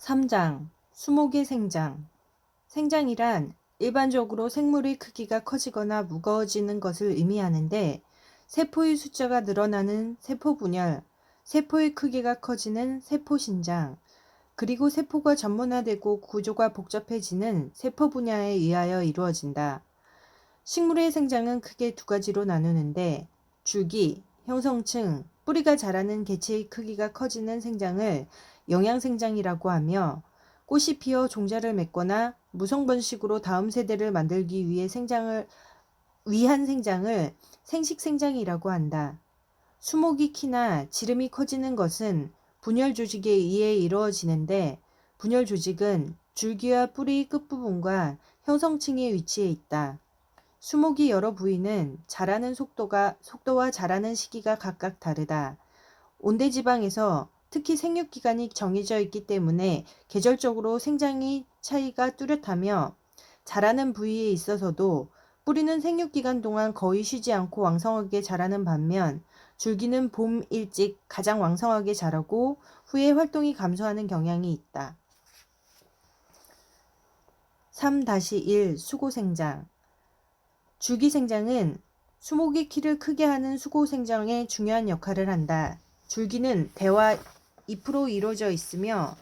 3장 수목의 생장. 생장이란 일반적으로 생물의 크기가 커지거나 무거워지는 것을 의미하는데, 세포의 숫자가 늘어나는 세포 분열, 세포의 크기가 커지는 세포 신장, 그리고 세포가 전문화되고 구조가 복잡해지는 세포 분야에 의하여 이루어진다. 식물의 생장은 크게 두 가지로 나누는데, 줄기, 형성층, 뿌리가 자라는 개체의 크기가 커지는 생장을 영양생장이라고 하며, 꽃이 피어 종자를 맺거나 무성번식으로 다음 세대를 만들기 위한 생장을 생식생장이라고 한다. 수목이 키나 지름이 커지는 것은 분열 조직에 의해 이루어지는데, 분열 조직은 줄기와 뿌리 끝부분과 형성층에 위치해 있다. 수목이 여러 부위는 자라는 속도와 자라는 시기가 각각 다르다. 온대지방에서 특히 생육기간이 정해져 있기 때문에 계절적으로 생장의 차이가 뚜렷하며, 자라는 부위에 있어서도 뿌리는 생육기간 동안 거의 쉬지 않고 왕성하게 자라는 반면, 줄기는 봄 일찍 가장 왕성하게 자라고 후에 활동이 감소하는 경향이 있다. 3-1 수고생장. 줄기생장은 수목의 키를 크게 하는 수고생장에 중요한 역할을 한다. 줄기는 대와 잎으로 이루어져 있으며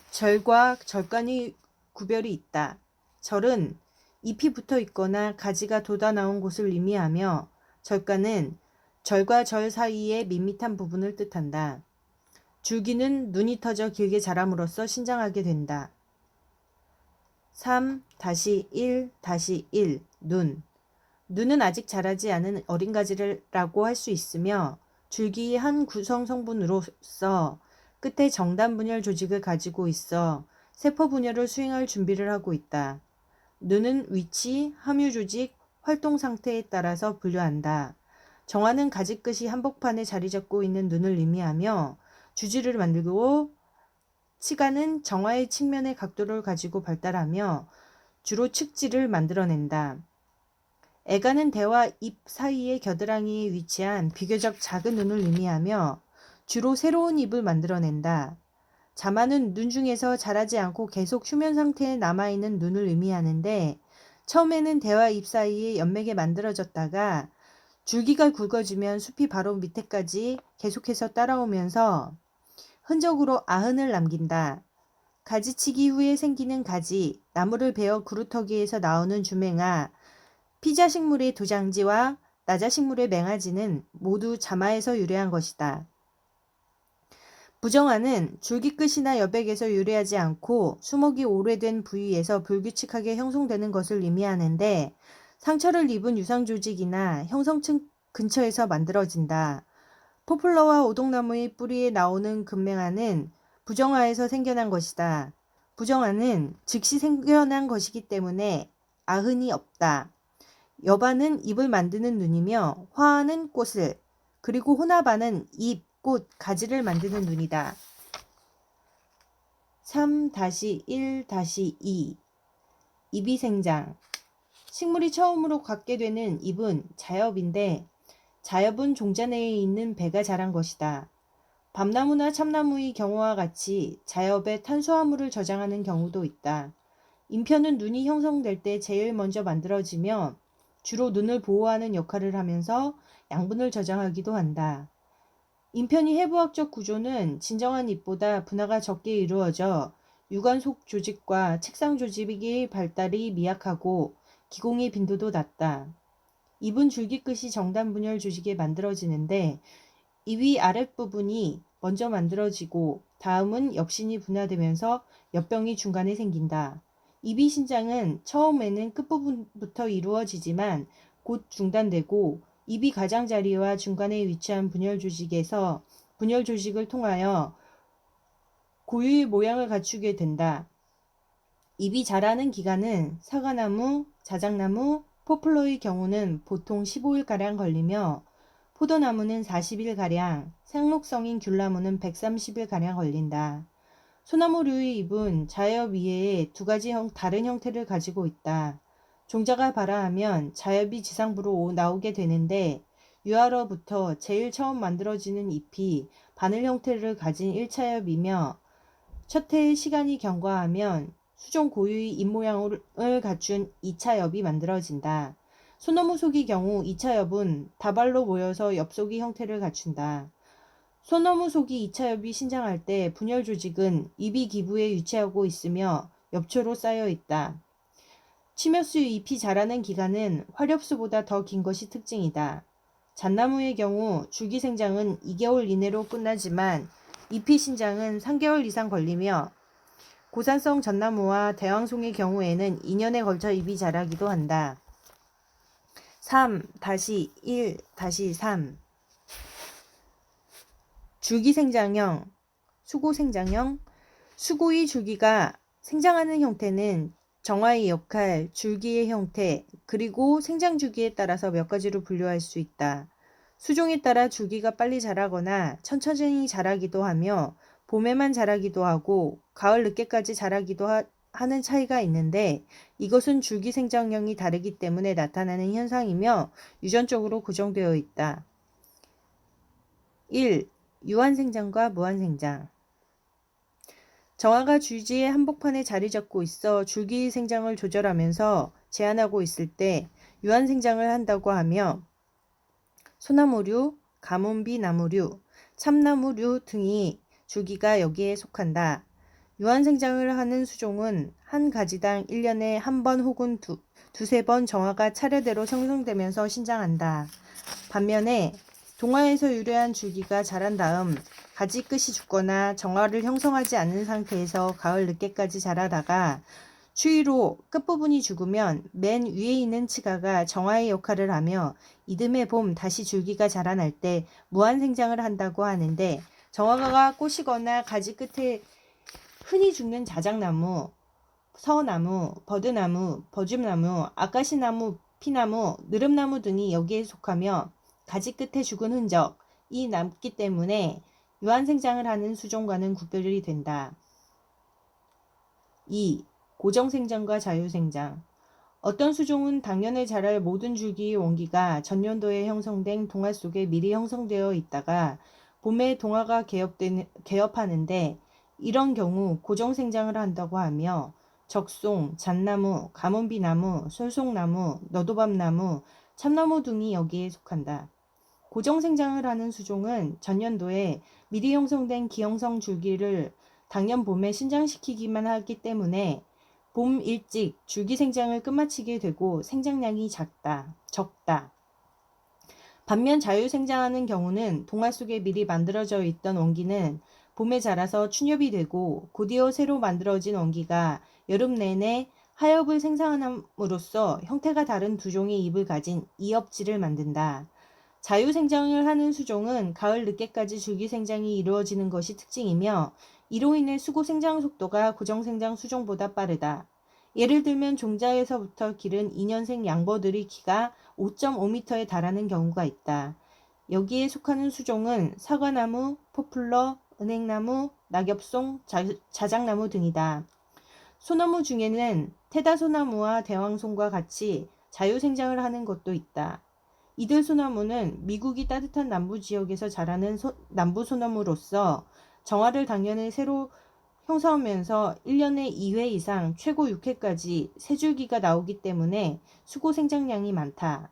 절과 절간의 구별이 있다. 절은 잎이 붙어 있거나 가지가 돋아나온 곳을 의미하며, 절간은 절과 절 사이의 밋밋한 부분을 뜻한다. 줄기는 눈이 터져 길게 자람으로써 신장하게 된다. 3-1-1 눈. 눈은 아직 자라지 않은 어린 가지라고 할 수 있으며, 줄기의 한 구성 성분으로서 끝에 정단 분열 조직을 가지고 있어 세포 분열을 수행할 준비를 하고 있다. 눈은 위치, 함유 조직, 활동 상태에 따라서 분류한다. 정화는 가지 끝이 한복판에 자리 잡고 있는 눈을 의미하며, 주지를 만들고 치가는 정화의 측면의 각도를 가지고 발달하며 주로 측지를 만들어낸다. 애가는 대와 잎 사이의 겨드랑이에 위치한 비교적 작은 눈을 의미하며 주로 새로운 잎을 만들어낸다. 자마는 눈 중에서 자라지 않고 계속 휴면 상태에 남아있는 눈을 의미하는데, 처음에는 대와 잎 사이에 연맥에 만들어졌다가 줄기가 굵어지면 숲이 바로 밑에까지 계속해서 따라오면서 흔적으로 아흔을 남긴다. 가지치기 후에 생기는 가지, 나무를 베어 구루터기에서 나오는 주맹아, 피자식물의 도장지와 나자식물의 맹아지는 모두 자마에서 유래한 것이다. 부정화는 줄기 끝이나 여백에서 유래하지 않고 수목이 오래된 부위에서 불규칙하게 형성되는 것을 의미하는데, 상처를 입은 유상조직이나 형성층 근처에서 만들어진다. 포플러와 오동나무의 뿌리에 나오는 금맹아는 부정화에서 생겨난 것이다. 부정화는 즉시 생겨난 것이기 때문에 아흔이 없다. 여바는 잎을 만드는 눈이며, 화화는 꽃을, 그리고 호나바는 잎, 꽃, 가지를 만드는 눈이다. 3-1-2 잎이생장. 식물이 처음으로 갖게 되는 잎은 자엽인데, 자엽은 종자 내에 있는 배가 자란 것이다. 밤나무나 참나무의 경우와 같이 자엽에 탄수화물을 저장하는 경우도 있다. 잎편은 눈이 형성될 때 제일 먼저 만들어지며 주로 눈을 보호하는 역할을 하면서 양분을 저장하기도 한다. 잎편의 해부학적 구조는 진정한 잎보다 분화가 적게 이루어져 유관 속 조직과 책상 조직의 발달이 미약하고 기공의 빈도도 낮다. 잎은 줄기 끝이 정단 분열 조직에 만들어지는데, 이 아랫부분이 먼저 만들어지고 다음은 엽신이 분화되면서 엽병이 중간에 생긴다. 잎의 신장은 처음에는 끝부분부터 이루어지지만 곧 중단되고, 잎의 가장자리와 중간에 위치한 분열 조직에서 분열 조직을 통하여 고유의 모양을 갖추게 된다. 잎이 자라는 기간은 사과나무, 자작나무, 포플러의 경우는 보통 15일가량 걸리며, 포도나무는 40일가량, 생록성인 귤나무는 130일가량 걸린다. 소나무류의 잎은 자엽 이외에 두 가지 다른 형태를 가지고 있다. 종자가 발화하면 자엽이 지상부로 나오게 되는데, 유화로부터 제일 처음 만들어지는 잎이 바늘 형태를 가진 1차엽이며, 첫 해의 시간이 경과하면 수종 고유의 잎모양을 갖춘 2차 엽이 만들어진다. 소나무 속의 경우 2차 엽은 다발로 모여서 엽속의 형태를 갖춘다. 소나무 속이 2차 엽이 신장할 때 분열 조직은 잎이 기부에 위치하고 있으며 엽초로 쌓여 있다. 침엽수 잎이 자라는 기간은 화렵수보다 더 긴 것이 특징이다. 잣나무의 경우 줄기 생장은 2개월 이내로 끝나지만 잎이 신장은 3개월 이상 걸리며 고산성 잣나무와 대왕송의 경우에는 2년에 걸쳐 잎이 자라기도 한다. 3-1-3 줄기생장형, 수고생장형. 수고의 줄기가 생장하는 형태는 정화의 역할, 줄기의 형태, 그리고 생장 주기에 따라서 몇 가지로 분류할 수 있다. 수종에 따라 줄기가 빨리 자라거나 천천히 자라기도 하며 봄에만 자라기도 하고 가을 늦게까지 자라기도 하는 차이가 있는데 이것은 줄기 생장형이 다르기 때문에 나타나는 현상이며 유전적으로 고정되어 있다. 1. 유한생장과 무한생장. 정화가 줄기의 한복판에 자리 잡고 있어 줄기 생장을 조절하면서 제한하고 있을 때 유한생장을 한다고 하며 소나무류, 가뭄비 나무류, 참나무류 등이 줄기가 여기에 속한다. 유한생장을 하는 수종은 한 가지당 1년에 한 번 혹은 두세 번 정화가 차례대로 형성되면서 신장한다. 반면에 동화에서 유래한 줄기가 자란 다음 가지 끝이 죽거나 정화를 형성하지 않은 상태에서 가을 늦게까지 자라다가 추위로 끝부분이 죽으면 맨 위에 있는 치가가 정화의 역할을 하며 이듬해 봄 다시 줄기가 자라날 때 무한생장을 한다고 하는데 정화가 꼬시거나 가지 끝에 흔히 죽는 자작나무, 서나무, 버드나무, 버즘나무, 아카시나무, 피나무, 느릅나무 등이 여기에 속하며 가지 끝에 죽은 흔적이 남기 때문에 유한생장을 하는 수종과는 구별이 된다. 2. 고정생장과 자유생장. 어떤 수종은 당년에 자랄 모든 줄기의 원기가 전년도에 형성된 동화 속에 미리 형성되어 있다가 봄에 동화가 개업하는데 이런 경우 고정생장을 한다고 하며 적송, 잣나무, 가뭄비나무, 솔송나무, 너도밤나무, 참나무 등이 여기에 속한다. 고정생장을 하는 수종은 전년도에 미리 형성된 기형성 줄기를 당년 봄에 신장시키기만 하기 때문에 봄 일찍 줄기 생장을 끝마치게 되고 생장량이 적다. 반면 자유생장하는 경우는 동화 속에 미리 만들어져 있던 원기는 봄에 자라서 춘엽이 되고 곧이어 새로 만들어진 원기가 여름 내내 하엽을 생산함으로써 형태가 다른 두 종의 잎을 가진 이엽지를 만든다. 자유생장을 하는 수종은 가을 늦게까지 줄기생장이 이루어지는 것이 특징이며 이로 인해 수고생장 속도가 고정생장 수종보다 빠르다. 예를 들면 종자에서부터 기른 2년생 양버들의 키가 5.5m에 달하는 경우가 있다. 여기에 속하는 수종은 사과나무, 포플러, 은행나무, 낙엽송, 자작나무 등이다. 소나무 중에는 테다소나무와 대왕송과 같이 자유생장을 하는 것도 있다. 이들 소나무는 미국이 따뜻한 남부 지역에서 자라는 남부 소나무로서 정화를 당년에 새로 형성하면서 1년에 2회 이상 최고 6회까지 새 줄기가 나오기 때문에 수고 생장량이 많다.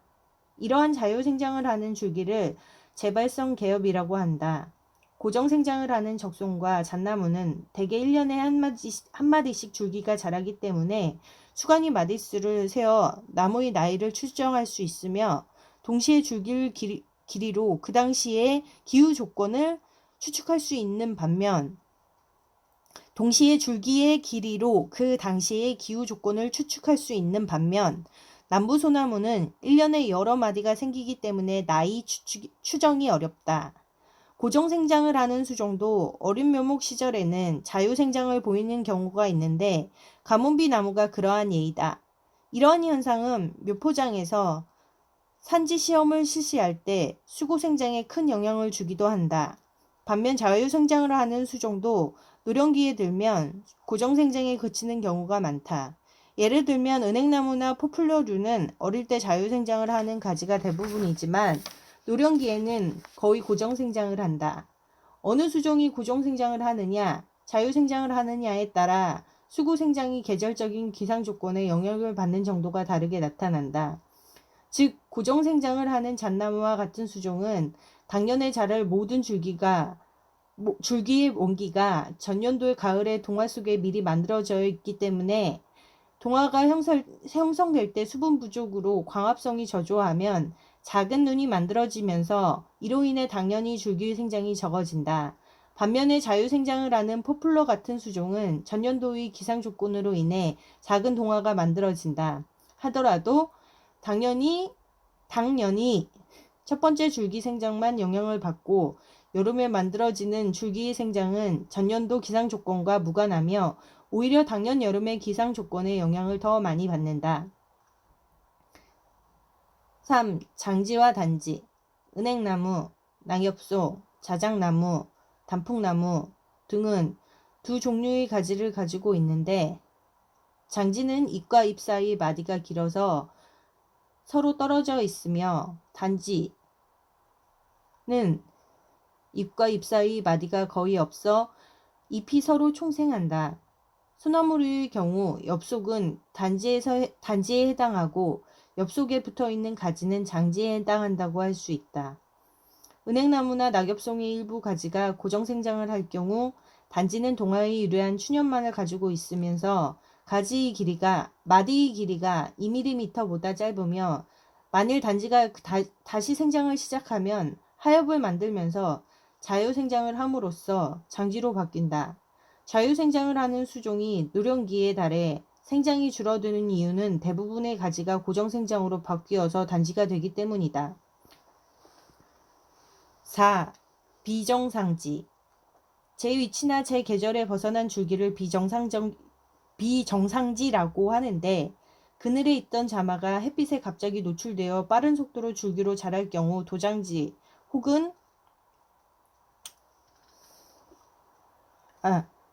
이러한 자유생장을 하는 줄기를 재발성 개엽이라고 한다. 고정생장을 하는 적송과 잣나무는 대개 1년에 한 마디씩 줄기가 자라기 때문에 수간이 마디수를 세어 나무의 나이를 추정할 수 있으며 동시에 줄기 길이로 그 당시의 기후 조건을 추측할 수 있는 반면 남부 소나무는 1년에 여러 마디가 생기기 때문에 나이 추정이 어렵다. 고정생장을 하는 수종도 어린 묘목 시절에는 자유생장을 보이는 경우가 있는데 가뭄비 나무가 그러한 예이다. 이러한 현상은 묘포장에서 산지 시험을 실시할 때 수고생장에 큰 영향을 주기도 한다. 반면 자유생장을 하는 수종도 노령기에 들면 고정생장에 그치는 경우가 많다. 예를 들면 은행나무나 포플러류는 어릴 때 자유생장을 하는 가지가 대부분이지만 노령기에는 거의 고정생장을 한다. 어느 수종이 고정생장을 하느냐? 자유생장을 하느냐에 따라 수구생장이 계절적인 기상조건에 영향을 받는 정도가 다르게 나타난다. 즉 고정생장을 하는 잣나무와 같은 수종은 당년에 자랄 모든 줄기의 온기가 전년도의 가을에 동화 속에 미리 만들어져 있기 때문에 동화가 형성될 때 수분 부족으로 광합성이 저조하면 작은 눈이 만들어지면서 이로 인해 당연히 줄기 생장이 적어진다. 반면에 자유생장을 하는 포플러 같은 수종은 전년도의 기상 조건으로 인해 작은 동화가 만들어진다 하더라도 당연히 첫 번째 줄기 생장만 영향을 받고 여름에 만들어지는 줄기 생장은 전년도 기상 조건과 무관하며 오히려 당년 여름의 기상 조건에 영향을 더 많이 받는다. 3. 장지와 단지. 은행나무, 낙엽소, 자작나무, 단풍나무 등은 두 종류의 가지를 가지고 있는데 장지는 잎과 잎 사이 마디가 길어서 서로 떨어져 있으며 단지는 잎과 잎 사이 마디가 거의 없어 잎이 서로 총생한다. 소나무류의 경우 엽속은 단지에 해당하고 엽속에 붙어있는 가지는 장지에 해당한다고 할 수 있다. 은행나무나 낙엽송의 일부 가지가 고정생장을 할 경우 단지는 동화에 유래한 추년만을 가지고 있으면서 마디의 길이가 2mm보다 짧으며 만일 단지가 다시 생장을 시작하면 하엽을 만들면서 자유생장을 함으로써 장지로 바뀐다. 자유생장을 하는 수종이 노령기에 달해 생장이 줄어드는 이유는 대부분의 가지가 고정생장으로 바뀌어서 단지가 되기 때문이다. 4. 비정상지. 제 위치나 제 계절에 벗어난 줄기를 비정상지라고 하는데 그늘에 있던 자마가 햇빛에 갑자기 노출되어 빠른 속도로 줄기로 자랄 경우 도장지 혹은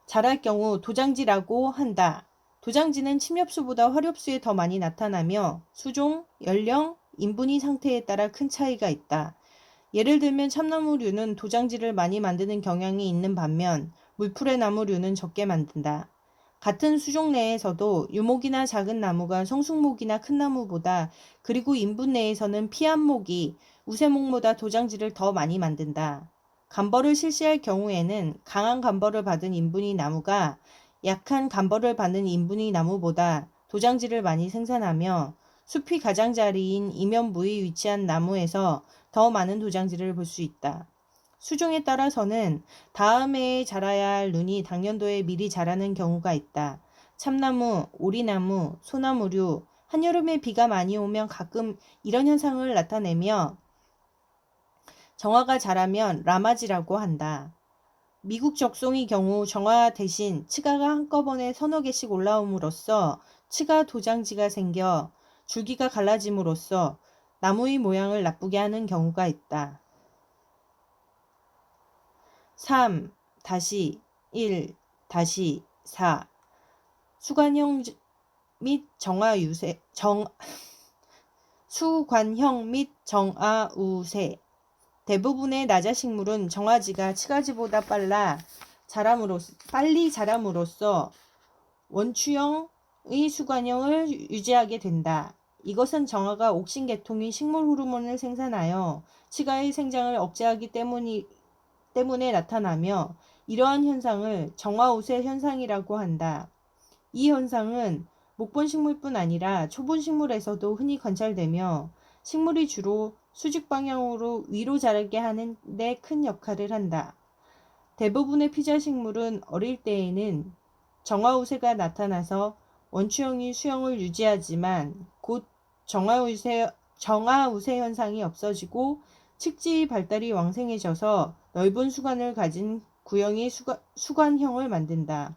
자랄 경우 도장지라고 한다. 도장지는 침엽수보다 화렵수에 더 많이 나타나며 수종, 연령, 인분위 상태에 따라 큰 차이가 있다. 예를 들면 참나무류는 도장지를 많이 만드는 경향이 있는 반면 물풀의 나무류는 적게 만든다. 같은 수종 내에서도 유목이나 작은 나무가 성숙목이나 큰 나무보다 그리고 인분 내에서는 피암목이 우세목보다 도장지를 더 많이 만든다. 간벌을 실시할 경우에는 강한 간벌을 받은 인분이 나무가 약한 간벌을 받는 인분이 나무보다 도장지를 많이 생산하며 숲이 가장자리인 이면부에 위치한 나무에서 더 많은 도장지를 볼 수 있다. 수종에 따라서는 다음 해에 자라야 할 눈이 당년도에 미리 자라는 경우가 있다. 참나무, 오리나무, 소나무류, 한여름에 비가 많이 오면 가끔 이런 현상을 나타내며 정화가 자라면 라마지라고 한다. 미국 적송의 경우 정화 대신 치가가 한꺼번에 서너 개씩 올라옴으로써 치가 도장지가 생겨 줄기가 갈라짐으로써 나무의 모양을 나쁘게 하는 경우가 있다. 3-1-4 수관형 및 정화우세 대부분의 나자식물은 정화지가 치가지보다 빨리 자람으로써 원추형의 수관형을 유지하게 된다. 이것은 정화가 옥신 계통의 식물 호르몬을 생산하여 치가의 생장을 억제하기 때문에 나타나며 이러한 현상을 정화우세 현상이라고 한다. 이 현상은 목본식물뿐 아니라 초본식물에서도 흔히 관찰되며 식물이 주로 수직 방향으로 위로 자라게 하는 데 큰 역할을 한다. 대부분의 피자식물은 어릴 때에는 정화우세가 나타나서 원추형의 수형을 유지하지만 곧 정화우세 현상이 없어지고 칙지의 발달이 왕성해져서 넓은 수관을 가진 구형의 수관형을 만든다.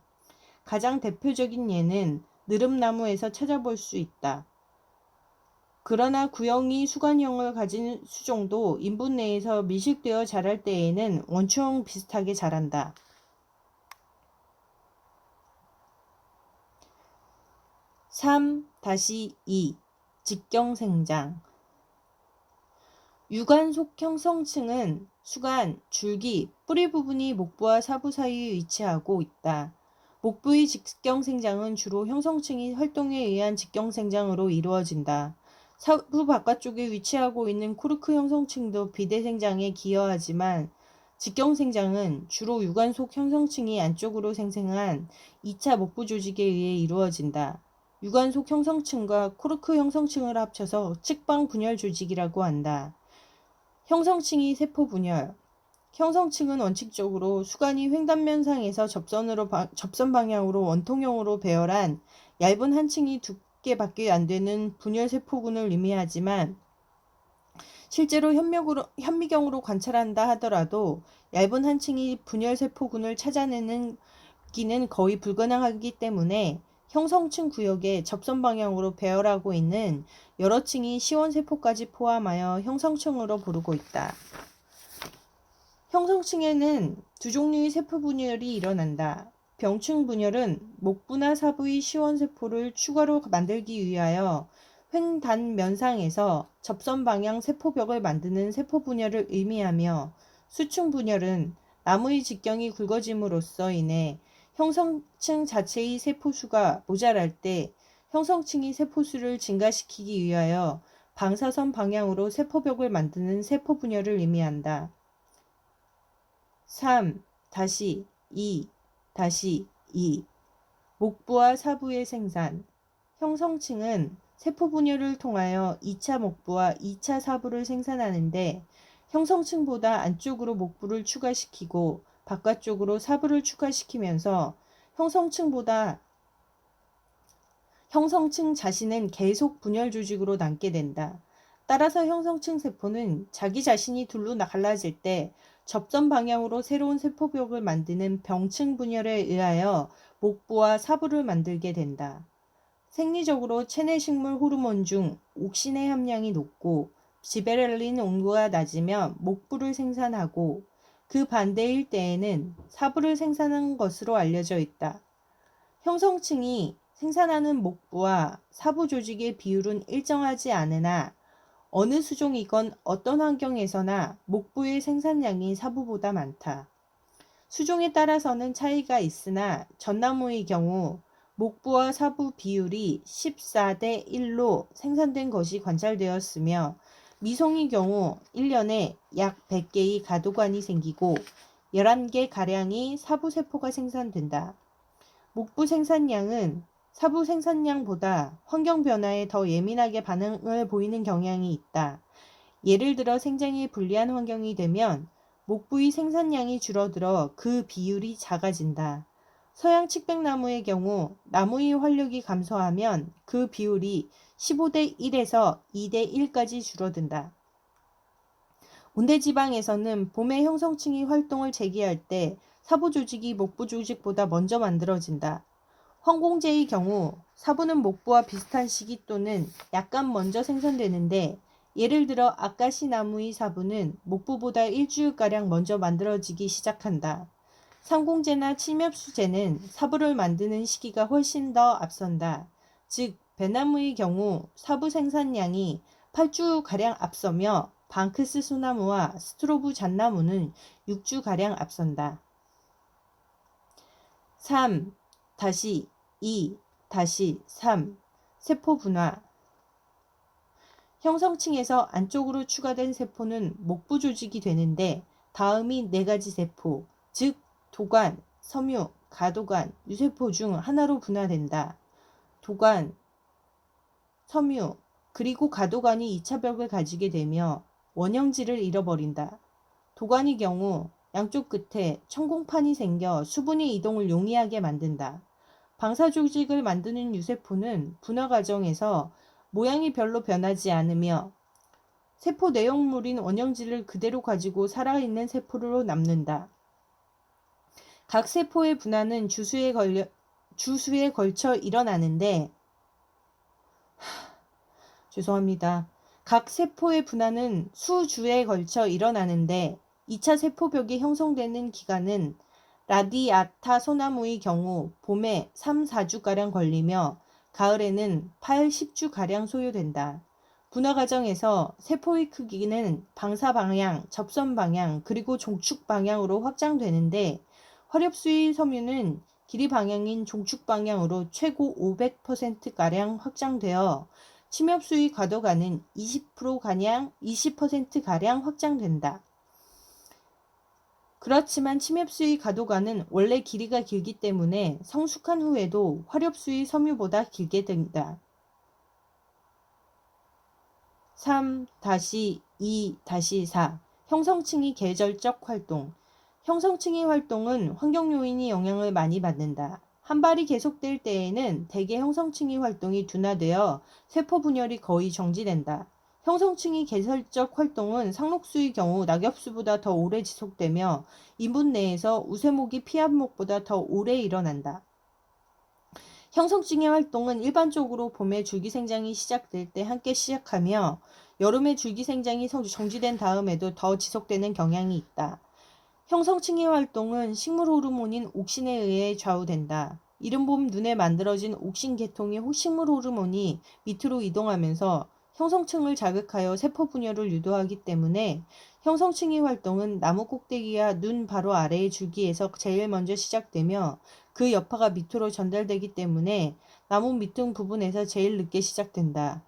가장 대표적인 예는 느릅나무에서 찾아볼 수 있다. 그러나 구형이 수관형을 가진 수종도 인분 내에서 밀식되어 자랄 때에는 원추형 비슷하게 자란다. 3-2 직경생장 유관속 형성층은 수간, 줄기, 뿌리 부분이 목부와 사부 사이에 위치하고 있다. 목부의 직경생장은 주로 형성층이 활동에 의한 직경생장으로 이루어진다. 사부 바깥쪽에 위치하고 있는 코르크 형성층도 비대생장에 기여하지만 직경생장은 주로 유관속 형성층이 안쪽으로 생성한 2차 목부 조직에 의해 이루어진다. 유관속 형성층과 코르크 형성층을 합쳐서 측방 분열 조직이라고 한다. 형성층이 세포 분열. 형성층은 원칙적으로 수간이 횡단면상에서 접선 방향으로 원통형으로 배열한 얇은 한 층이 두께밖에 안 되는 분열 세포군을 의미하지만 실제로 현미경으로 관찰한다 하더라도 얇은 한 층이 분열 세포군을 찾아내는 기는 거의 불가능하기 때문에 형성층 구역에 접선 방향으로 배열하고 있는 여러 층이 시원세포까지 포함하여 형성층으로 부르고 있다. 형성층에는 두 종류의 세포 분열이 일어난다. 병충 분열은 목부나 사부의 시원세포를 추가로 만들기 위하여 횡단면상에서 접선 방향 세포벽을 만드는 세포 분열을 의미하며, 수층 분열은 나무의 직경이 굵어짐으로써 인해 형성층 자체의 세포수가 모자랄 때 형성층이 세포수를 증가시키기 위하여 방사선 방향으로 세포벽을 만드는 세포 분열을 의미한다. 3-2 2 목부와 사부의 생산. 형성층은 세포 분열을 통하여 2차 목부와 2차 사부를 생산하는데 형성층보다 안쪽으로 목부를 추가시키고 바깥쪽으로 사부를 추가시키면서 형성층 자신은 계속 분열 조직으로 남게 된다. 따라서 형성층 세포는 자기 자신이 둘로 갈라질 때 접선 방향으로 새로운 세포벽을 만드는 병층 분열에 의하여 목부와 사부를 만들게 된다. 생리적으로 체내 식물 호르몬 중 옥신의 함량이 높고 지베렐린 온도가 낮으면 목부를 생산하고 그 반대일 때에는 사부를 생산하는 것으로 알려져 있다. 형성층이 생산하는 목부와 사부 조직의 비율은 일정하지 않으나 어느 수종이건 어떤 환경에서나 목부의 생산량이 사부보다 많다. 수종에 따라서는 차이가 있으나 전나무의 경우 목부와 사부 비율이 14대 1로 생산된 것이 관찰되었으며, 미송의 경우 1년에 약 100개의 가도관이 생기고 11개가량의 사부 세포가 생산된다. 목부 생산량은 사부 생산량보다 환경 변화에 더 예민하게 반응을 보이는 경향이 있다. 예를 들어 생장에 불리한 환경이 되면 목부의 생산량이 줄어들어 그 비율이 작아진다. 서양 칡백나무의 경우 나무의 활력이 감소하면 그 비율이 15대 1에서 2대 1까지 줄어든다. 온대지방에서는 봄에 형성층이 활동을 재개할 때 사부 조직이 목부 조직보다 먼저 만들어진다. 황공제의 경우 사부는 목부와 비슷한 시기 또는 약간 먼저 생성되는데, 예를 들어 아카시 나무의 사부는 목부보다 일주일가량 먼저 만들어지기 시작한다. 상공제나 침엽수제는 사부를 만드는 시기가 훨씬 더 앞선다. 즉, 배나무의 경우 사부 생산량이 8주가량 앞서며 방크스 소나무와 스트로브 잣나무는 6주가량 앞선다. 3-2 3 세포 분화. 형성층에서 안쪽으로 추가된 세포는 목부 조직이 되는데 다음이 4가지 세포, 즉 도관, 섬유, 가도관, 유세포 중 하나로 분화된다. 도관, 섬유, 그리고 가도관이 2차벽을 가지게 되며 원형질을 잃어버린다. 도관의 경우 양쪽 끝에 천공판이 생겨 수분의 이동을 용이하게 만든다. 방사조직을 만드는 유세포는 분화 과정에서 모양이 별로 변하지 않으며 세포 내용물인 원형질을 그대로 가지고 살아있는 세포로 남는다. 각 세포의 분화는 주수에 걸쳐 일어나는데 각 세포의 분화는 수주에 걸쳐 일어나는데 2차 세포벽이 형성되는 기간은 라디아타 소나무의 경우 봄에 3-4주가량 걸리며 가을에는 8-10주가량 소요된다. 분화 과정에서 세포의 크기는 방사 방향, 접선 방향, 그리고 종축 방향으로 확장되는데 화렵수의 섬유는 길이 방향인 종축 방향으로 최고 500%가량 확장되어 침엽수의 과도가는 20%가량 확장된다. 그렇지만 침엽수의 과도가는 원래 길이가 길기 때문에 성숙한 후에도 화렵수의 섬유보다 길게 된다. 3-2-4 형성층이 계절적 활동. 형성층의 활동은 환경 요인이 영향을 많이 받는다. 한발이 계속될 때에는 대개 형성층의 활동이 둔화되어 세포 분열이 거의 정지된다. 형성층의 계절적 활동은 상록수의 경우 낙엽수보다 더 오래 지속되며 인분 내에서 우세목이 피합목보다 더 오래 일어난다. 형성층의 활동은 일반적으로 봄에 줄기생장이 시작될 때 함께 시작하며 여름에 줄기생장이 정지된 다음에도 더 지속되는 경향이 있다. 형성층의 활동은 식물 호르몬인 옥신에 의해 좌우된다. 이른 봄 눈에 만들어진 옥신 계통의 식물 호르몬이 밑으로 이동하면서 형성층을 자극하여 세포 분열을 유도하기 때문에 형성층의 활동은 나무 꼭대기와 눈 바로 아래의 줄기에서 제일 먼저 시작되며 그 여파가 밑으로 전달되기 때문에 나무 밑둥 부분에서 제일 늦게 시작된다.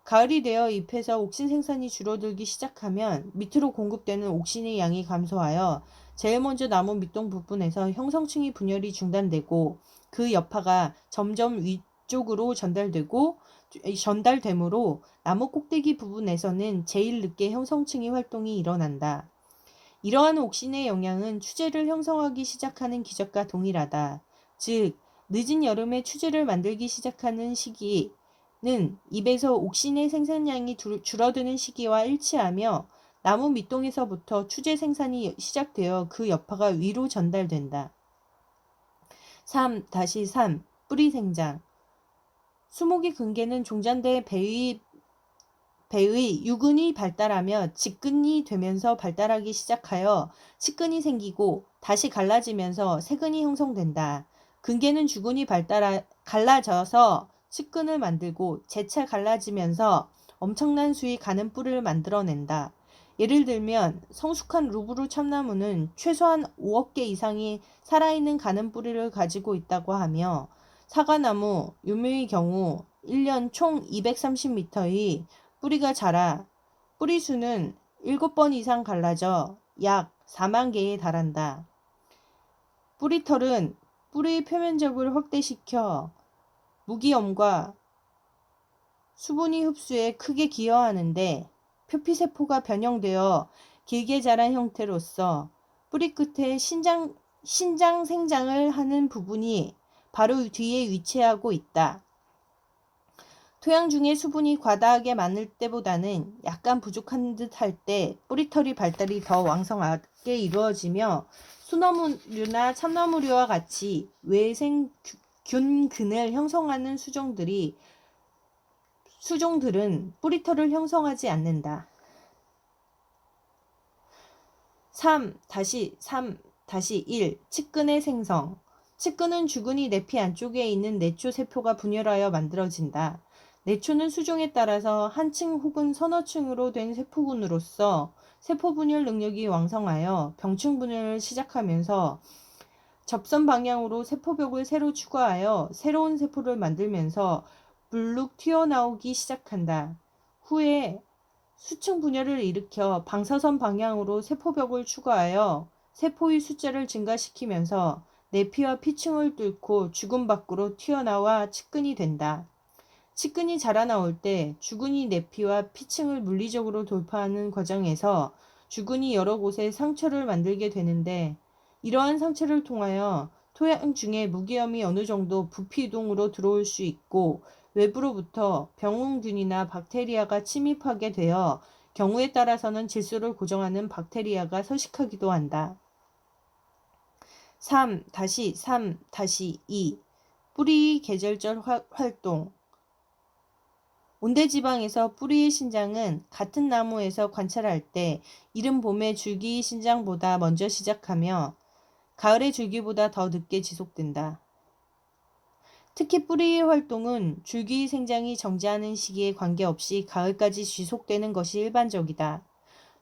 가을이 되어 잎에서 옥신 생산이 줄어들기 시작하면 밑으로 공급되는 옥신의 양이 감소하여 제일 먼저 나무 밑둥 부분에서 형성층의 분열이 중단되고 그 여파가 점점 위쪽으로 전달되므로 나무 꼭대기 부분에서는 제일 늦게 형성층의 활동이 일어난다. 이러한 옥신의 영향은 추재를 형성하기 시작하는 기적과 동일하다. 즉, 늦은 여름에 추재를 만들기 시작하는 시기는 잎에서 옥신의 생산량이 줄어드는 시기와 일치하며 나무 밑동에서부터 추재 생산이 시작되어 그 여파가 위로 전달된다. 3-3 뿌리 생장. 수목의 근계는 종잔대 배의 유근이 발달하며 직근이 되면서 발달하기 시작하여 측근이 생기고 다시 갈라지면서 세근이 형성된다. 근계는 주근이 갈라져서 측근을 만들고 재차 갈라지면서 엄청난 수의 가는 뿌리를 만들어낸다. 예를 들면 성숙한 루브르 참나무는 최소한 5억 개 이상의 살아있는 가는 뿌리를 가지고 있다고 하며 사과나무, 유묘의 경우 1년 총 230m의 뿌리가 자라 뿌리 수는 7번 이상 갈라져 약 4만 개에 달한다. 뿌리털은 뿌리의 표면적을 확대시켜 무기염과 수분의 흡수에 크게 기여하는데 표피세포가 변형되어 길게 자란 형태로서 뿌리 끝에 신장 생장을 하는 부분이 바로 뒤에 위치하고 있다. 토양 중에 수분이 과다하게 많을 때보다는 약간 부족한 듯 할 때 뿌리털이 발달이 더 왕성하게 이루어지며 소나무류나 참나무류와 같이 외생균근을 형성하는 수종들은 뿌리털을 형성하지 않는다. 3-3-1 측근의 생성. 측근은 주근이 내피 안쪽에 있는 내초 세포가 분열하여 만들어진다. 내초는 수종에 따라서 한 층 혹은 서너 층으로 된 세포군으로서 세포 분열 능력이 왕성하여 병충 분열을 시작하면서 접선 방향으로 세포벽을 새로 추가하여 새로운 세포를 만들면서 불룩 튀어나오기 시작한다. 후에 수층 분열을 일으켜 방사선 방향으로 세포벽을 추가하여 세포의 숫자를 증가시키면서 내피와 피층을 뚫고 주근 밖으로 튀어나와 측근이 된다. 측근이 자라나올 때 주근이 내피와 피층을 물리적으로 돌파하는 과정에서 주근이 여러 곳에 상처를 만들게 되는데 이러한 상처를 통하여 토양 중에 무기염이 어느 정도 부피 이동으로 들어올 수 있고 외부로부터 병원균이나 박테리아가 침입하게 되어 경우에 따라서는 질소를 고정하는 박테리아가 서식하기도 한다. 3-3-2 뿌리 계절적 활동. 온대지방에서 뿌리의 신장은 같은 나무에서 관찰할 때 이른 봄의 줄기 신장보다 먼저 시작하며 가을의 줄기보다 더 늦게 지속된다. 특히 뿌리의 활동은 줄기 생장이 정지하는 시기에 관계없이 가을까지 지속되는 것이 일반적이다.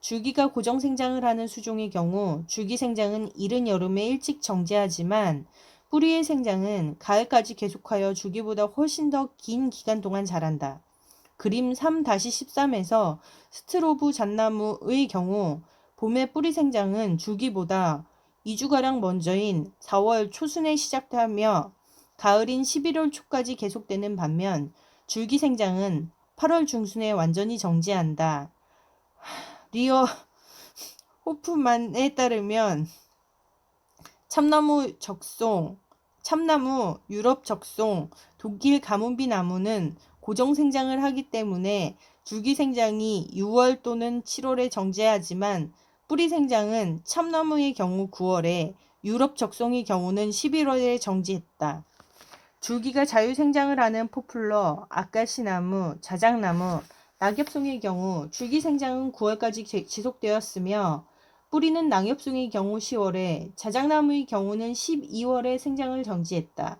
줄기가 고정 생장을 하는 수종의 경우 줄기 생장은 이른 여름에 일찍 정지하지만 뿌리의 생장은 가을까지 계속하여 줄기보다 훨씬 더 긴 기간 동안 자란다. 그림 3-13에서 스트로브 잣나무의 경우 봄의 뿌리 생장은 줄기보다 2주가량 먼저인 4월 초순에 시작하며 가을인 11월 초까지 계속되는 반면 줄기 생장은 8월 중순에 완전히 정지한다. 리어 호프만에 따르면 참나무 적송, 참나무, 유럽 적송, 독일 가뭄비 나무는 고정 생장을 하기 때문에 줄기 생장이 6월 또는 7월에 정지하지만 뿌리 생장은 참나무의 경우 9월에, 유럽 적송의 경우는 11월에 정지했다. 줄기가 자유 생장을 하는 포플러, 아카시나무, 자작나무, 낙엽송의 경우 줄기 생장은 9월까지 지속되었으며 뿌리는 낙엽송의 경우 10월에, 자작나무의 경우는 12월에 생장을 정지했다.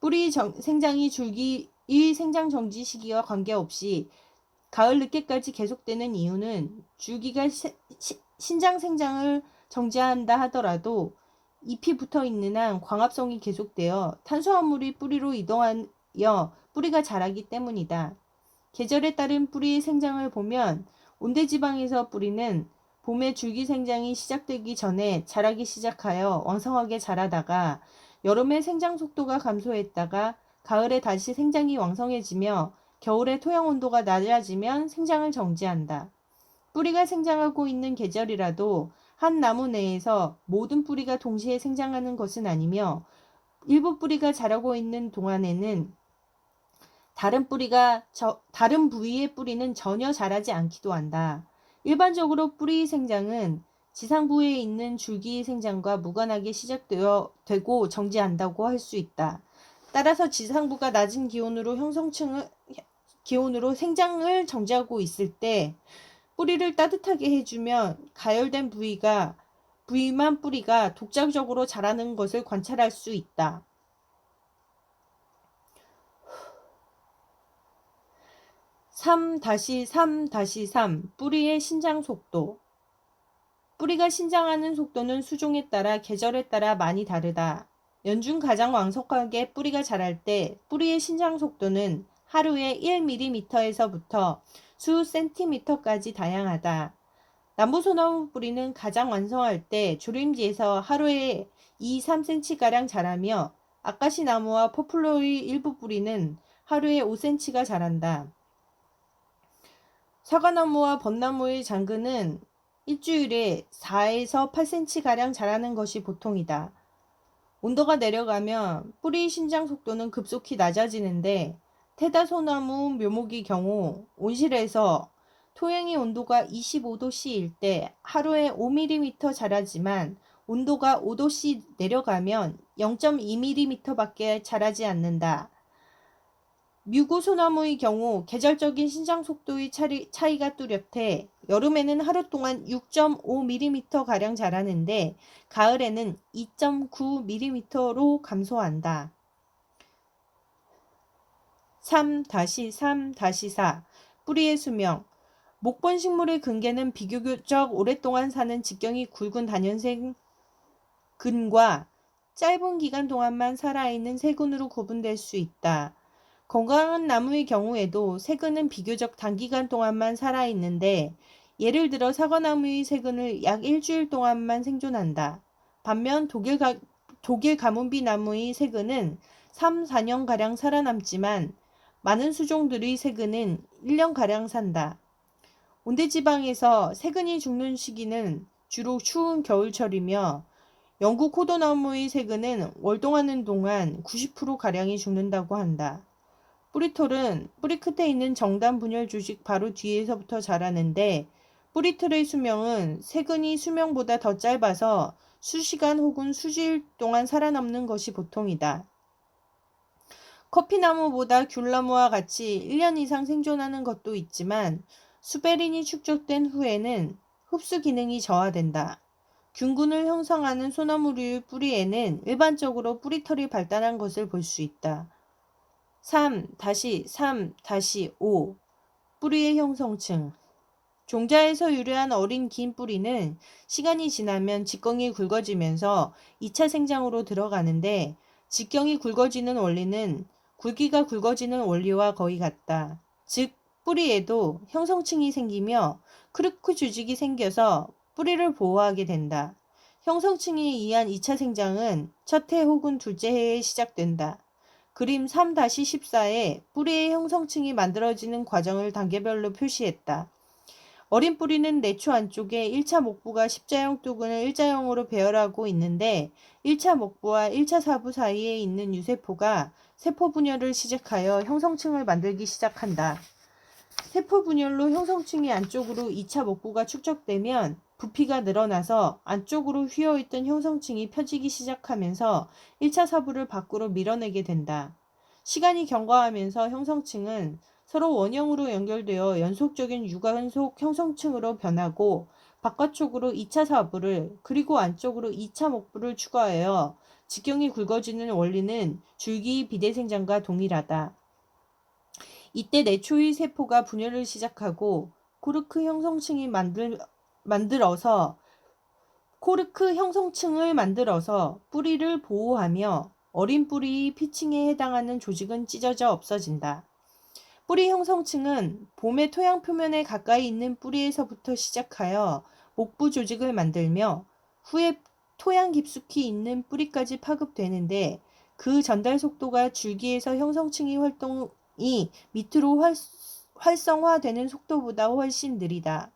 뿌리 생장이 줄기의 생장 정지 시기와 관계없이 가을 늦게까지 계속되는 이유는 줄기가 신장 생장을 정지한다 하더라도 잎이 붙어있는 한 광합성이 계속되어 탄수화물이 뿌리로 이동하여 뿌리가 자라기 때문이다. 계절에 따른 뿌리의 생장을 보면 온대지방에서 뿌리는 봄에 줄기 생장이 시작되기 전에 자라기 시작하여 왕성하게 자라다가 여름에 생장 속도가 감소했다가 가을에 다시 생장이 왕성해지며 겨울에 토양 온도가 낮아지면 생장을 정지한다. 뿌리가 생장하고 있는 계절이라도 한 나무 내에서 모든 뿌리가 동시에 생장하는 것은 아니며 일부 뿌리가 자라고 있는 동안에는 다른 부위의 뿌리는 전혀 자라지 않기도 한다. 일반적으로 뿌리 생장은 지상부에 있는 줄기 생장과 무관하게 시작되고 정지한다고 할 수 있다. 따라서 지상부가 낮은 기온으로 생장을 정지하고 있을 때 뿌리를 따뜻하게 해주면 가열된 부위만 뿌리가 독자적으로 자라는 것을 관찰할 수 있다. 3-3-3 뿌리의 신장 속도. 뿌리가 신장하는 속도는 수종에 따라 계절에 따라 많이 다르다. 연중 가장 왕성하게 뿌리가 자랄 때 뿌리의 신장 속도는 하루에 1mm에서부터 수 cm까지 다양하다. 남부소나무 뿌리는 가장 완성할 때 조림지에서 하루에 2-3cm가량 자라며 아카시나무와 포플러의 일부 뿌리는 하루에 5cm가 자란다. 사과나무와 벚나무의 장근은 일주일에 4에서 8cm가량 자라는 것이 보통이다. 온도가 내려가면 뿌리 신장 속도는 급속히 낮아지는데 테다소나무 묘목의 경우 온실에서 토양의 온도가 25도씨일 때 하루에 5mm 자라지만 온도가 5도씨 내려가면 0.2mm밖에 자라지 않는다. 뮤고소나무의 경우 계절적인 신장 속도의 차이가 뚜렷해 여름에는 하루 동안 6.5mm가량 자라는데 가을에는 2.9mm로 감소한다. 3-3-4 뿌리의 수명. 목본 식물의 근계는 비교적 오랫동안 사는 직경이 굵은 다년생 근과 짧은 기간 동안만 살아있는 세근으로 구분될 수 있다. 건강한 나무의 경우에도 세근은 비교적 단기간 동안만 살아있는데 예를 들어 사과나무의 세근을 약 일주일 동안만 생존한다. 반면 독일 가뭄비 나무의 세근은 3-4년가량 살아남지만 많은 수종들의 세근은 1년가량 산다. 온대지방에서 세근이 죽는 시기는 주로 추운 겨울철이며 영국 호도나무의 세근은 월동하는 동안 90%가량이 죽는다고 한다. 뿌리털은 뿌리 끝에 있는 정단 분열 조직 바로 뒤에서부터 자라는데 뿌리털의 수명은 세근이 수명보다 더 짧아서 수시간 혹은 수주일 동안 살아남는 것이 보통이다. 커피나무보다 귤나무와 같이 1년 이상 생존하는 것도 있지만 수베린이 축적된 후에는 흡수 기능이 저하된다. 균군을 형성하는 소나무류의 뿌리에는 일반적으로 뿌리털이 발달한 것을 볼 수 있다. 3-3-5 뿌리의 형성층. 종자에서 유래한 어린 긴 뿌리는 시간이 지나면 직경이 굵어지면서 2차 생장으로 들어가는데, 직경이 굵어지는 원리는 굵기가 굵어지는 원리와 거의 같다. 즉 뿌리에도 형성층이 생기며 크루크 조직이 생겨서 뿌리를 보호하게 된다. 형성층에 의한 2차 생장은 첫 해 혹은 둘째 해에 시작된다. 그림 3-14에 뿌리의 형성층이 만들어지는 과정을 단계별로 표시했다. 어린 뿌리는 내초 안쪽에 1차 목부가 십자형 또는 일자형으로 배열하고 있는데, 1차 목부와 1차 사부 사이에 있는 유세포가 세포 분열을 시작하여 형성층을 만들기 시작한다. 세포 분열로 형성층이 안쪽으로 2차 목부가 축적되면 부피가 늘어나서 안쪽으로 휘어있던 형성층이 펴지기 시작하면서 1차 사부를 밖으로 밀어내게 된다. 시간이 경과하면서 형성층은 서로 원형으로 연결되어 연속적인 유관속 형성층으로 변하고, 바깥쪽으로 2차 사부를 그리고 안쪽으로 2차 목부를 추가하여 직경이 굵어지는 원리는 줄기 비대생장과 동일하다. 이때 내초의 세포가 분열을 시작하고 코르크 형성층을 만들어서 뿌리를 보호하며, 어린 뿌리의 피층에 해당하는 조직은 찢어져 없어진다. 뿌리 형성층은 봄의 토양 표면에 가까이 있는 뿌리에서부터 시작하여 목부 조직을 만들며 후에 토양 깊숙이 있는 뿌리까지 파급되는데, 그 전달 속도가 줄기에서 형성층의 활동이 밑으로 활성화되는 속도보다 훨씬 느리다.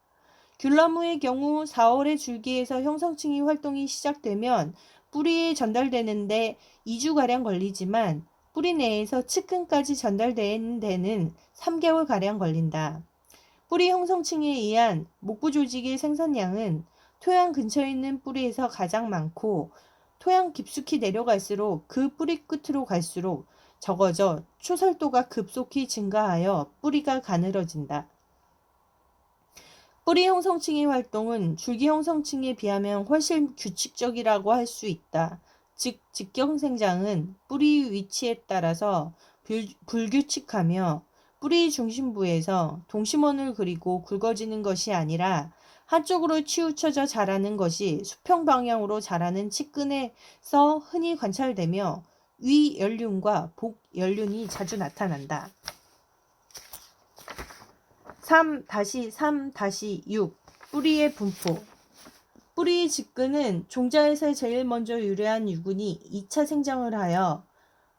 귤나무의 경우 4월에 줄기에서 형성층의 활동이 시작되면 뿌리에 전달되는데 2주가량 걸리지만, 뿌리 내에서 측근까지 전달되는 데는 3개월가량 걸린다. 뿌리 형성층에 의한 목부 조직의 생산량은 토양 근처에 있는 뿌리에서 가장 많고, 토양 깊숙이 내려갈수록 그 뿌리 끝으로 갈수록 적어져 초설도가 급속히 증가하여 뿌리가 가늘어진다. 뿌리 형성층의 활동은 줄기 형성층에 비하면 훨씬 규칙적이라고 할 수 있다. 즉 직경생장은 뿌리 위치에 따라서 불규칙하며, 뿌리 중심부에서 동심원을 그리고 굵어지는 것이 아니라 한쪽으로 치우쳐져 자라는 것이 수평 방향으로 자라는 측근에서 흔히 관찰되며, 위연륜과 복연륜이 자주 나타난다. 3-3-6 뿌리의 분포. 뿌리의 직근은 종자에서 제일 먼저 유래한 유근이 2차 생장을 하여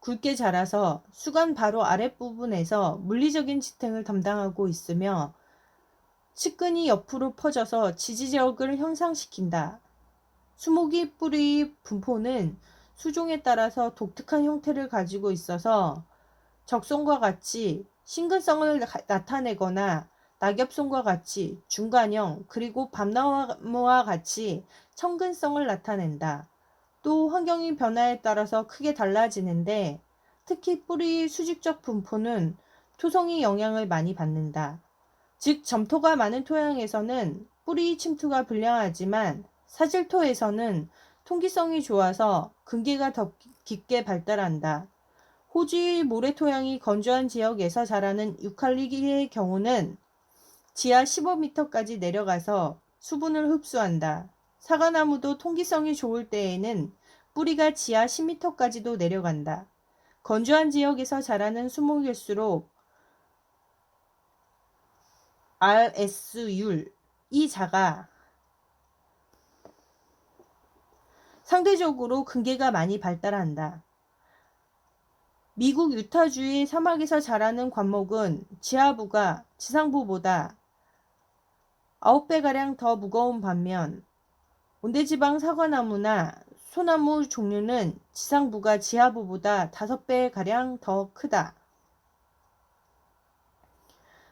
굵게 자라서 수간 바로 아랫부분에서 물리적인 지탱을 담당하고 있으며, 측근이 옆으로 퍼져서 지지력을 형성시킨다. 수목이 뿌리의 분포는 수종에 따라서 독특한 형태를 가지고 있어서 적송과 같이 신근성을 나타내거나, 낙엽송과 같이 중간형, 그리고 밤나무와 같이 청근성을 나타낸다. 또 환경의 변화에 따라서 크게 달라지는데, 특히 뿌리의 수직적 분포는 토성의 영향을 많이 받는다. 즉 점토가 많은 토양에서는 뿌리 침투가 불량하지만, 사질토에서는 통기성이 좋아서 근계가 더 깊게 발달한다. 호주의 모래토양이 건조한 지역에서 자라는 유칼리의 경우는 지하 15m까지 내려가서 수분을 흡수한다. 사과나무도 통기성이 좋을 때에는 뿌리가 지하 10m까지도 내려간다. 건조한 지역에서 자라는 수목일수록 RS율이 작아 상대적으로 근계가 많이 발달한다. 미국 유타주의 사막에서 자라는 관목은 지하부가 지상부보다 9배가량 더 무거운 반면, 온대지방 사과나무나 소나무 종류는 지상부가 지하부보다 5배가량 더 크다.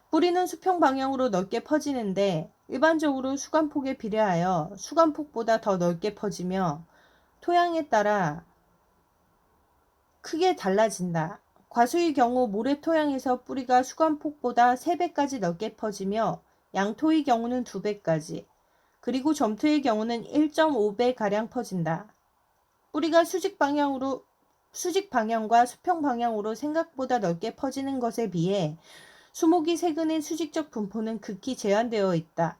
뿌리는 수평 방향으로 넓게 퍼지는데, 일반적으로 수간폭에 비례하여 수간폭보다 더 넓게 퍼지며 토양에 따라 크게 달라진다. 과수의 경우 모래토양에서 뿌리가 수간폭보다 3배까지 넓게 퍼지며, 양토의 경우는 2배까지, 그리고 점토의 경우는 1.5배가량 퍼진다. 뿌리가 수직 방향으로 수직 방향과 수평 방향으로 생각보다 넓게 퍼지는 것에 비해 수목이 세근의 수직적 분포는 극히 제한되어 있다.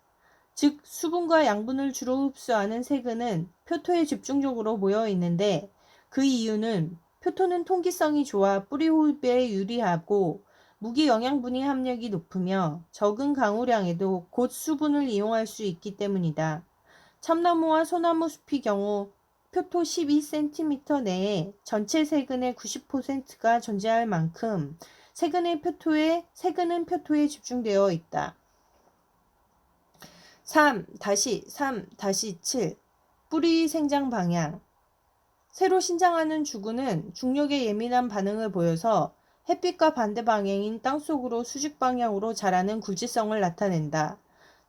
즉 수분과 양분을 주로 흡수하는 세근은 표토에 집중적으로 모여 있는데 그 이유는 표토는 통기성이 좋아 뿌리 호흡에 유리하고 무기 영양분이 함량이 높으며 적은 강우량에도 곧 수분을 이용할 수 있기 때문이다. 참나무와 소나무 숲의 경우 표토 12cm 내에 전체 세근의 90%가 존재할 만큼 세근은 표토에 집중되어 있다. 3-3-7 뿌리 생장 방향. 새로 신장하는 주근은 중력에 예민한 반응을 보여서 햇빛과 반대 방향인 땅속으로 수직 방향으로 자라는 굴지성을 나타낸다.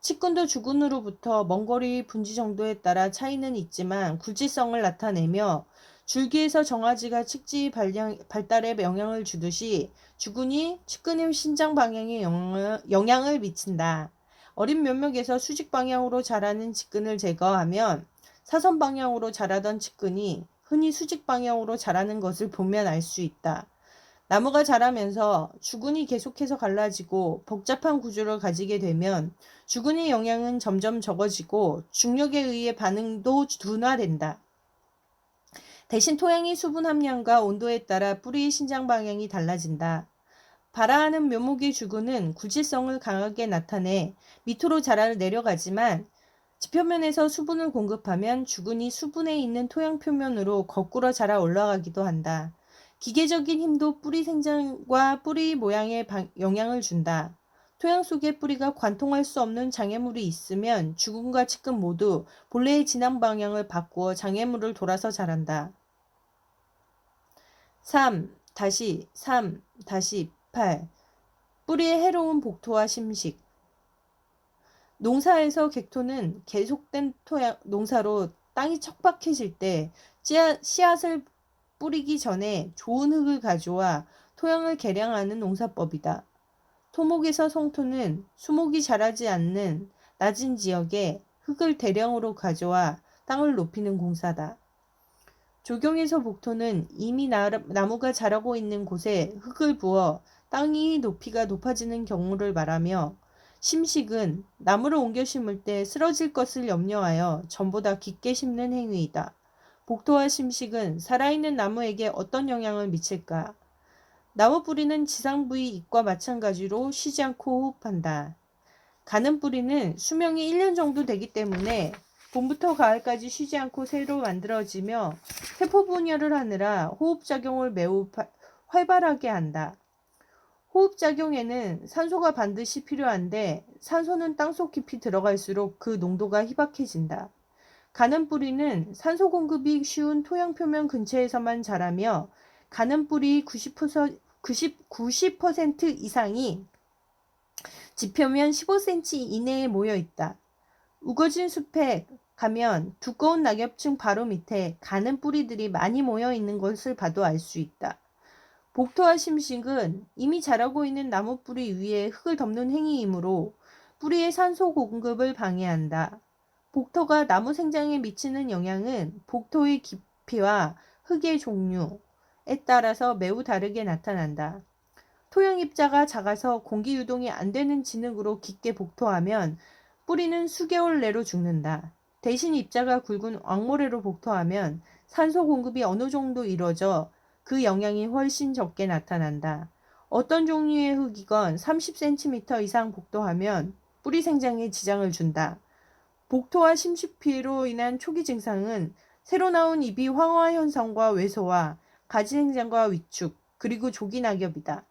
치근도 주근으로부터 먼 거리 분지 정도에 따라 차이는 있지만 굴지성을 나타내며 줄기에서 정화지가 측지 발달에 영향을 주듯이 주근이 치근의 신장 방향에 영향을 미친다. 어린 면목에서 수직 방향으로 자라는 치근을 제거하면 사선 방향으로 자라던 치근이 흔히 수직 방향으로 자라는 것을 보면 알 수 있다. 나무가 자라면서 주근이 계속해서 갈라지고 복잡한 구조를 가지게 되면 주근의 영향은 점점 적어지고 중력에 의해 반응도 둔화된다. 대신 토양의 수분 함량과 온도에 따라 뿌리의 신장 방향이 달라진다. 발화하는 묘목의 주근은 굴질성을 강하게 나타내 밑으로 자라 내려가지만 지표면에서 수분을 공급하면 주근이 수분에 있는 토양 표면으로 거꾸로 자라 올라가기도 한다. 기계적인 힘도 뿌리 생장과 뿌리 모양에 영향을 준다. 토양 속에 뿌리가 관통할 수 없는 장애물이 있으면 주근과 치근 모두 본래의 진앙 방향을 바꾸어 장애물을 돌아서 자란다. 3-3-8 뿌리의 해로운 복토와 심식. 농사에서 객토는 계속된 농사로 땅이 척박해질 때 씨앗을 뿌리기 전에 좋은 흙을 가져와 토양을 개량하는 농사법이다. 토목에서 성토는 수목이 자라지 않는 낮은 지역에 흙을 대량으로 가져와 땅을 높이는 공사다. 조경에서 복토는 이미 나무가 자라고 있는 곳에 흙을 부어 땅이 높이가 높아지는 경우를 말하며 심식은 나무를 옮겨 심을 때 쓰러질 것을 염려하여 전보다 깊게 심는 행위이다. 복토와 심식은 살아있는 나무에게 어떤 영향을 미칠까? 나무 뿌리는 지상 부위 잎과 마찬가지로 쉬지 않고 호흡한다. 가는 뿌리는 수명이 1년 정도 되기 때문에 봄부터 가을까지 쉬지 않고 새로 만들어지며 세포 분열을 하느라 호흡작용을 매우 활발하게 한다. 호흡작용에는 산소가 반드시 필요한데 산소는 땅속 깊이 들어갈수록 그 농도가 희박해진다. 가는 뿌리는 산소 공급이 쉬운 토양 표면 근처에서만 자라며 가는 뿌리 90% 이상이 지표면 15cm 이내에 모여 있다. 우거진 숲에 가면 두꺼운 낙엽층 바로 밑에 가는 뿌리들이 많이 모여 있는 것을 봐도 알 수 있다. 복토와 심식은 이미 자라고 있는 나무 뿌리 위에 흙을 덮는 행위이므로 뿌리의 산소 공급을 방해한다. 복토가 나무 생장에 미치는 영향은 복토의 깊이와 흙의 종류에 따라서 매우 다르게 나타난다. 토양 입자가 작아서 공기 유동이 안 되는 진흙으로 깊게 복토하면 뿌리는 수개월 내로 죽는다. 대신 입자가 굵은 왕모래로 복토하면 산소 공급이 어느 정도 이루어져 그 영향이 훨씬 적게 나타난다. 어떤 종류의 흙이건 30cm 이상 복토하면 뿌리 생장에 지장을 준다. 복토와 심식 피해로 인한 초기 증상은 새로 나온 잎이 황화 현상과 왜소와 가지 생장과 위축, 그리고 조기 낙엽이다.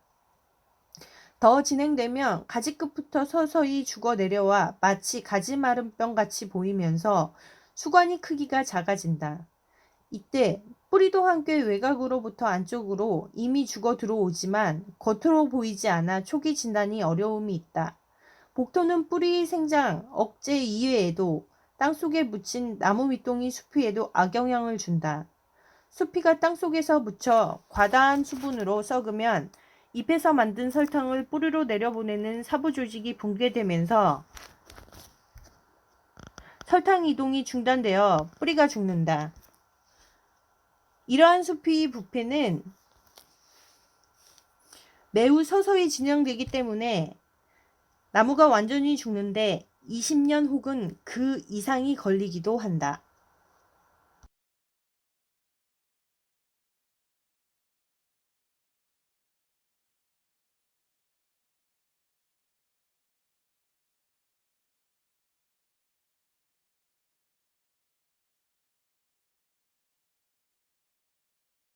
더 진행되면 가지 끝부터 서서히 죽어 내려와 마치 가지 마른 뼈 같이 보이면서 수관이 크기가 작아진다. 이때 뿌리도 함께 외곽으로부터 안쪽으로 이미 죽어 들어오지만 겉으로 보이지 않아 초기 진단이 어려움이 있다. 복토는 뿌리 생장, 억제 이외에도 땅속에 묻힌 나무 밑동이 수피에도 악영향을 준다. 수피가 땅속에서 묻혀 과다한 수분으로 썩으면 잎에서 만든 설탕을 뿌리로 내려보내는 사부 조직이 붕괴되면서 설탕 이동이 중단되어 뿌리가 죽는다. 이러한 숲의 부패는 매우 서서히 진행되기 때문에 나무가 완전히 죽는데 20년 혹은 그 이상이 걸리기도 한다.